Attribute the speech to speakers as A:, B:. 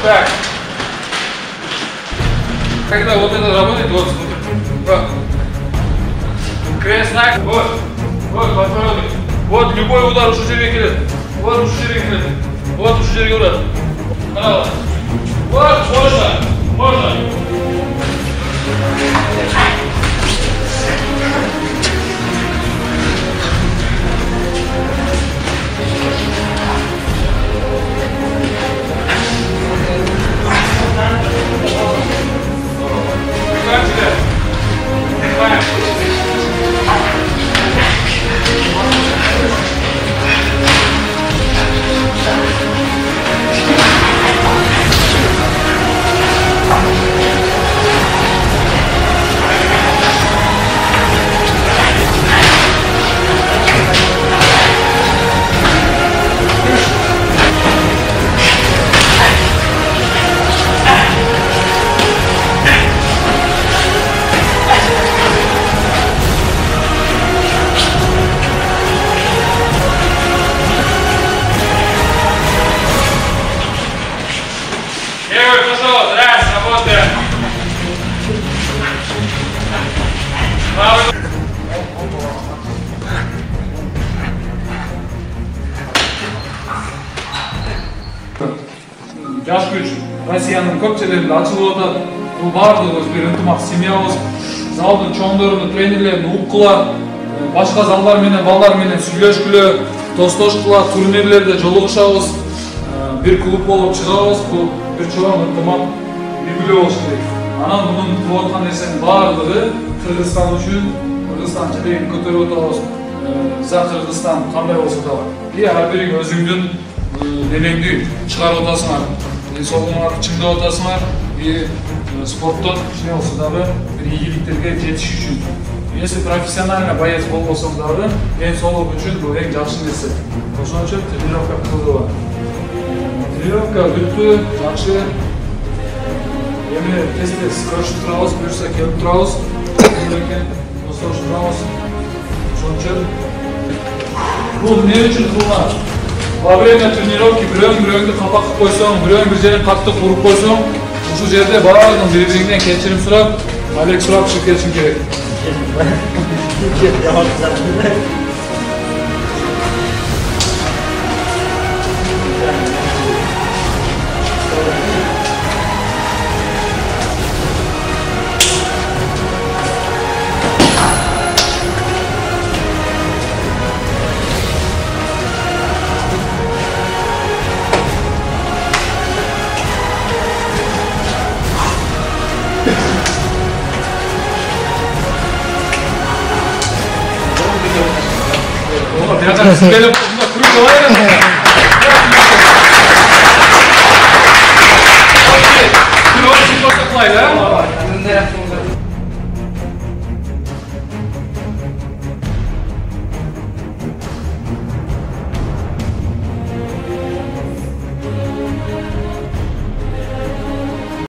A: Так. Когда вот это работает, вот смотри. Крест-нак, вот подбородок. Вот любой удар ушу жерге келет. Вот ушу жерге келет. Вот ушу жерге урат. Мына. Вот, можно. Жаш күч Россиянын көп жерлеринде ачылып атат. Бул баардыгыбыз бир ынтымак семьябыз. Залдын чоңдорун, тренерлерин уккула, башка залдар менен, балдар менен сүйлөшкүлө, достошкула, турнирлерде жолугушабыз. Бир клуб болуп чыгабыз. Бул бир чоң ынтымак үлгү болуш керек. Анан мунун кылып аткан нерсенин баардыгы Кыргызстан үчүн, Кыргызстан желегин көтөрүп атабыз. За Кыргызстан кандай болсо да. Ар бириң өзүңдүн денеңди чыгарып атасыңар. Денсаулыгыңарды чыңдап атасыңар. Спорттон кичине болсо дагы бир ийгиликтерге жетиш үчүн. Если профессиональный боец болбосоң дагы денсаулык үчүн бул эң жакшы нерсе. Ошон үчүн тренировка кылдык. Тренировка бүттү, жакшы. Эми тез-тез көрүшүп турабыз, буюрса келип турабыз. Достошуп турабыз. Ошон үчүн бул эмне үчүн кылган? Во время тренировки бирөөңдү капак кылып койсоң, бирөөң бир жерин катты куруп койсоң, ушул жерде баардыгын бири-бириңден кечирим сурап, алек сурап чыгып кетишиң керек. Gelip bunda kırık var ya.